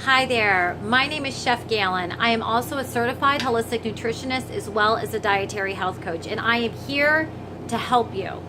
Hi there, my name is Chef Gailyn. I am also a certified holistic nutritionist as well as a dietary health coach, and I am here to help you.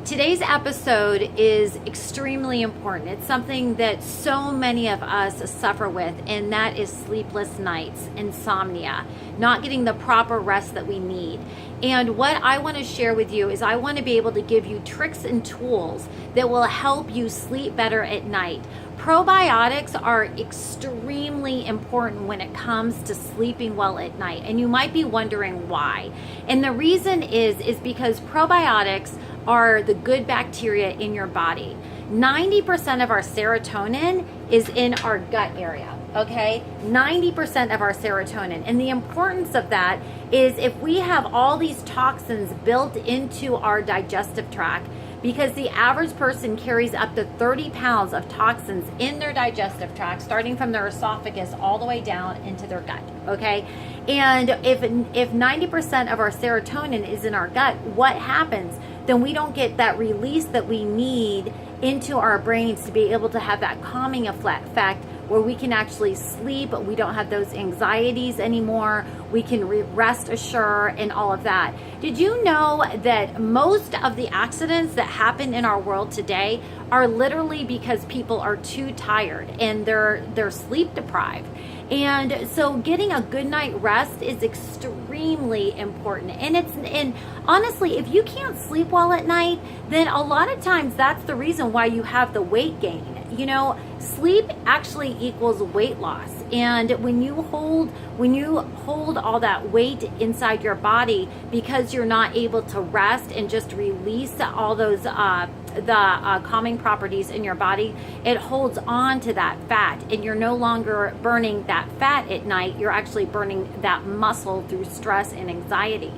Today's episode is extremely important. It's something that so many of us suffer with, and that is sleepless nights, insomnia, not getting the proper rest that we need. And what I want to share with you is I want to be able to give you tricks and tools that will help you sleep better at night. Probiotics are extremely important when it comes to sleeping well at night, and you might be wondering why. And the reason is because probiotics are the good bacteria in your body. 90% of our serotonin is in our gut area, okay? 90% of our serotonin. And the importance of that is if we have all these toxins built into our digestive tract, because the average person carries up to 30 pounds of toxins in their digestive tract, starting from their esophagus all the way down into their gut, okay? And if 90% of our serotonin is in our gut, what happens? Then we don't get that release that we need into our brains to be able to have that calming effect where we can actually sleep. We don't have those anxieties anymore. We can rest assured and all of that. Did you know that most of the accidents that happen in our world today are literally because people are too tired and they're sleep deprived? And so getting a good night rest is extremely important. And honestly, if you can't sleep well at night, then a lot of times that's the reason why you have the weight gain. You know, sleep actually equals weight loss. And when you hold all that weight inside your body because you're not able to rest and just release all those calming properties in your body, it holds on to that fat, and you're no longer burning that fat at night. You're actually burning that muscle through stress and anxiety.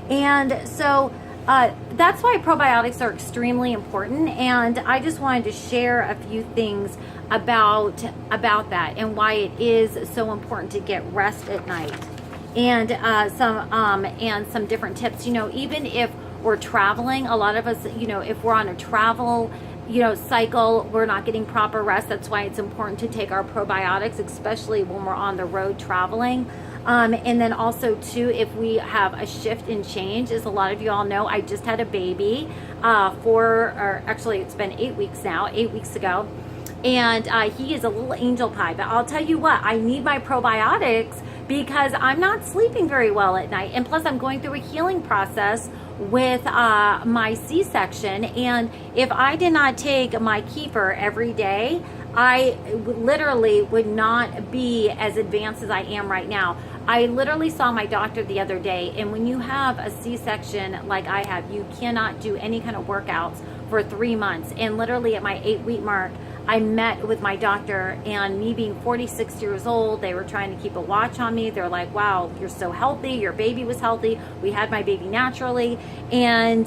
And so that's why probiotics are extremely important, and I just wanted to share a few things about that and why it is so important to get rest at night, and some different tips. You know, even if we're traveling, a lot of us, you know, if we're on a travel cycle, we're not getting proper rest. That's why it's important to take our probiotics, especially when we're on the road traveling. And then also too, if we have a shift and change, as a lot of you all know, I just had a baby it's been 8 weeks now, 8 weeks ago. And he is a little angel pie, but I'll tell you what, I need my probiotics because I'm not sleeping very well at night. And plus I'm going through a healing process with my C-section. And if I did not take my kefir every day, I literally would not be as advanced as I am right now. I literally saw my doctor the other day, and when you have a C-section like I have, you cannot do any kind of workouts for 3 months. And literally at my 8-week mark, I met with my doctor, and me being 46 years old, they were trying to keep a watch on me. They're like, wow, you're so healthy. Your baby was healthy. We had my baby naturally. And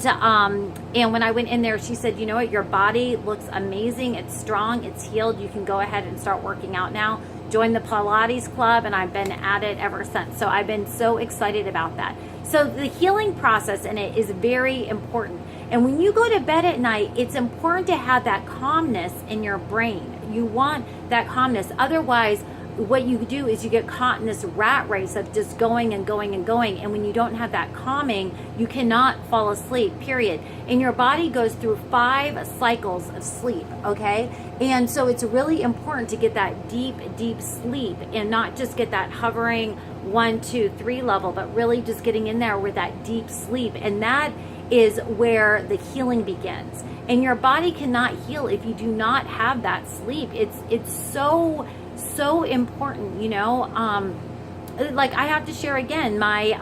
when I went in there, she said, you know what, your body looks amazing. It's strong. It's healed. You can go ahead and start working out now. Join the Pilates club, and I've been at it ever since. So I've been so excited about that. So the healing process in it is very important. And when you go to bed at night, it's important to have that calmness in your brain. You want that calmness. Otherwise, what you do is you get caught in this rat race of just going and going and going. And when you don't have that calming, you cannot fall asleep, period. And your body goes through 5 cycles of sleep, okay? And so it's really important to get that deep, deep sleep and not just get that hovering 1, 2, 3 level, but really just getting in there with that deep sleep. And that is where the healing begins. And your body cannot heal if you do not have that sleep. It's so important, you know. Like I have to share again, my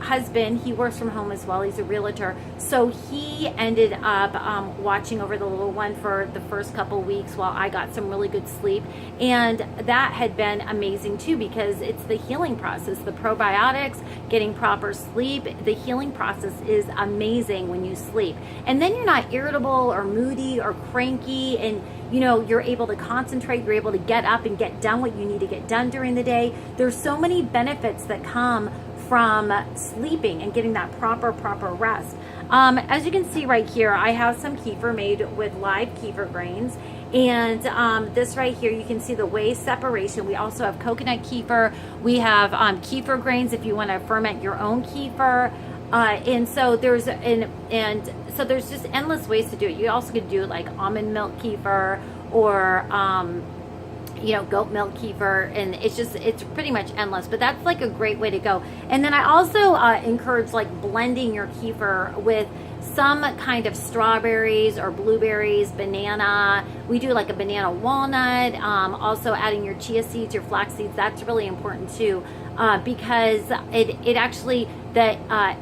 husband, he works from home as well. He's a realtor. So he ended up watching over the little one for the first couple weeks while I got some really good sleep. And that had been amazing too, because it's the healing process, the probiotics, getting proper sleep. The healing process is amazing when you sleep. And then you're not irritable or moody or cranky, and you know, you're able to concentrate, you're able to get up and get done what you need to get done during the day. There's so many benefits that come from sleeping and getting that proper rest. As you can see right here, I have some kefir made with live kefir grains, And this right here, you can see the waste separation. We also have coconut kefir. We have kefir grains if you want to ferment your own kefir. And so there's so there's just endless ways to do it. You also could do like almond milk kefir or goat milk kefir, and it's pretty much endless, but that's like a great way to go. And then I also encourage like blending your kefir with some kind of strawberries or blueberries, banana. We do like a banana walnut. Also adding your chia seeds, your flax seeds, that's really important too, because it actually, the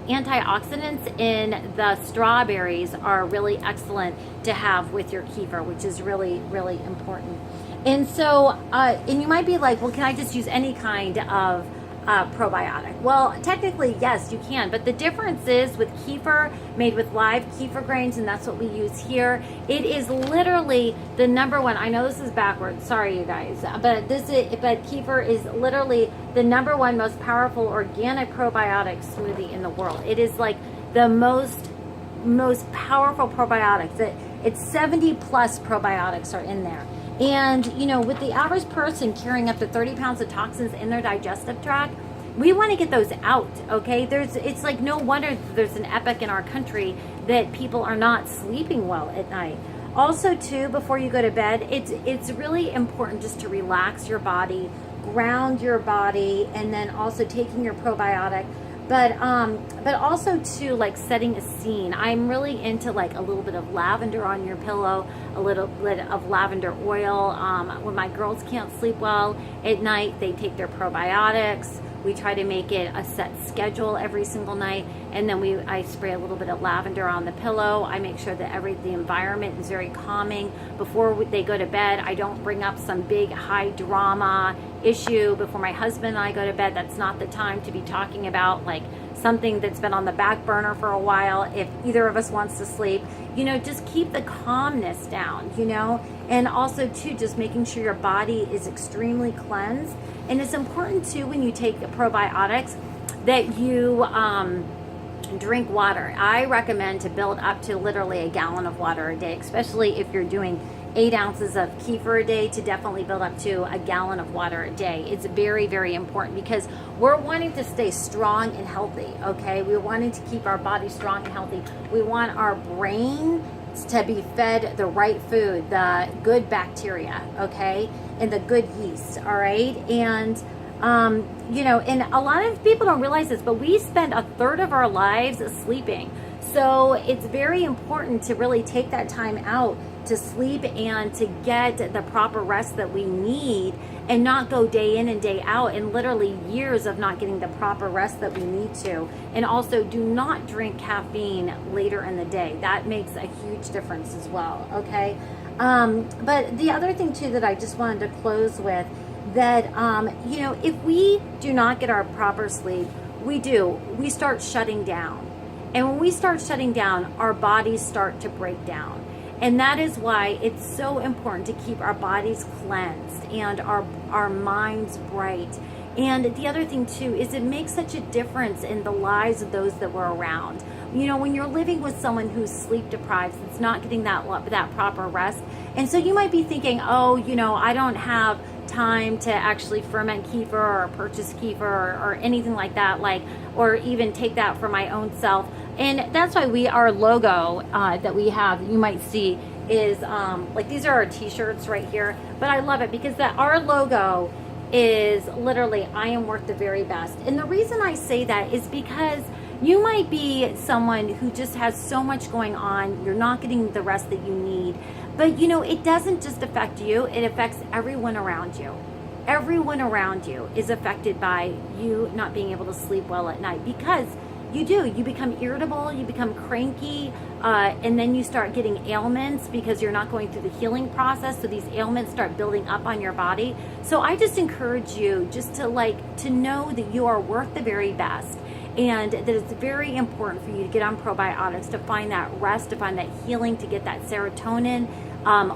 antioxidants in the strawberries are really excellent to have with your kefir, which is really, really important. And so, and you might be like, well, can I just use any kind of probiotic? Well, technically, yes, you can. But the difference is with kefir made with live kefir grains, and that's what we use here. It is literally the number one. I know this is backwards. Sorry, you guys. But kefir is literally the number one most powerful organic probiotic smoothie in the world. It is like the most powerful probiotics. It's 70 plus probiotics are in there. And, with the average person carrying up to 30 pounds of toxins in their digestive tract, we want to get those out, okay? It's like no wonder there's an epic in our country that people are not sleeping well at night. Also, too, before you go to bed, it's really important just to relax your body, ground your body, and then also taking your probiotic. But also too, like setting a scene. I'm really into like a little bit of lavender on your pillow, a little bit of lavender oil. When my girls can't sleep well at night, they take their probiotics. We try to make it a set schedule every single night, and then I spray a little bit of lavender on the pillow. I make sure that the environment is very calming before they go to bed. I don't bring up some big high drama issue before my husband and I go to bed. That's not the time to be talking about like something that's been on the back burner for a while. If either of us wants to sleep, just keep the calmness down, and also too, just making sure your body is extremely cleansed. And it's important too, when you take probiotics, that you drink water. I recommend to build up to literally a gallon of water a day, especially if you're doing 8 ounces of kefir a day, to definitely build up to a gallon of water a day. It's very, very important because we're wanting to stay strong and healthy, okay? We're wanting to keep our body strong and healthy. We want our brain to be fed the right food, the good bacteria, okay? And the good yeast, all right? And, and a lot of people don't realize this, but we spend a third of our lives sleeping. So it's very important to really take that time out to sleep and to get the proper rest that we need, and not go day in and day out and literally years of not getting the proper rest that we need to. And also, do not drink caffeine later in the day. That makes a huge difference as well, okay? But the other thing too that I just wanted to close with, that if we do not get our proper sleep, we start shutting down. And when we start shutting down, our bodies start to break down. And that is why it's so important to keep our bodies cleansed and our minds bright. And the other thing too is it makes such a difference in the lives of those that we're around. When you're living with someone who's sleep deprived, it's not getting that proper rest. And so you might be thinking, oh, I don't have time to actually ferment kefir or purchase kefir or anything like that, or even take that for my own self. And that's why our logo that we have, you might see, is these are our t-shirts right here. But I love it because our logo is literally, I am worth the very best. And the reason I say that is because you might be someone who just has so much going on. You're not getting the rest that you need. But it doesn't just affect you. It affects everyone around you. Everyone around you is affected by you not being able to sleep well at night, because you become irritable, you become cranky, and then you start getting ailments because you're not going through the healing process. So these ailments start building up on your body. So I just encourage you just to know that you are worth the very best, and that it's very important for you to get on probiotics, to find that rest, to find that healing, to get that serotonin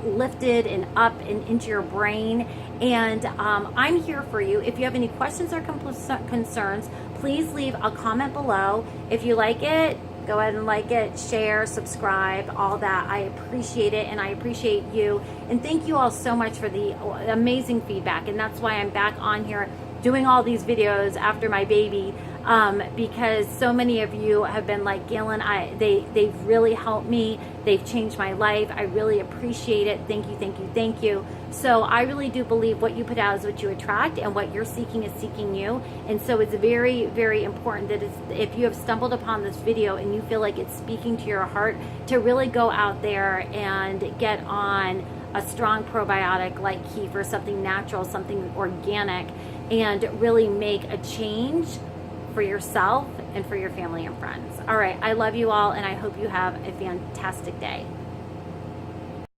lifted and up and into your brain. And I'm here for you. If you have any questions or concerns, please leave a comment below. If you like it, Go ahead and like it, share, subscribe, all that. I appreciate it, and I appreciate you. And thank you all so much for the amazing feedback. And that's why I'm back on here doing all these videos after my baby, because so many of you have been like, Gailyn, they've really helped me. They've changed my life. I really appreciate it. Thank you, thank you, thank you. So I really do believe what you put out is what you attract, and what you're seeking is seeking you. And so it's very, very important that if you have stumbled upon this video and you feel like it's speaking to your heart, to really go out there and get on a strong probiotic like Kefir, something natural, something organic, and really make a change for yourself and for your family and friends. All right, I love you all, and I hope you have a fantastic day.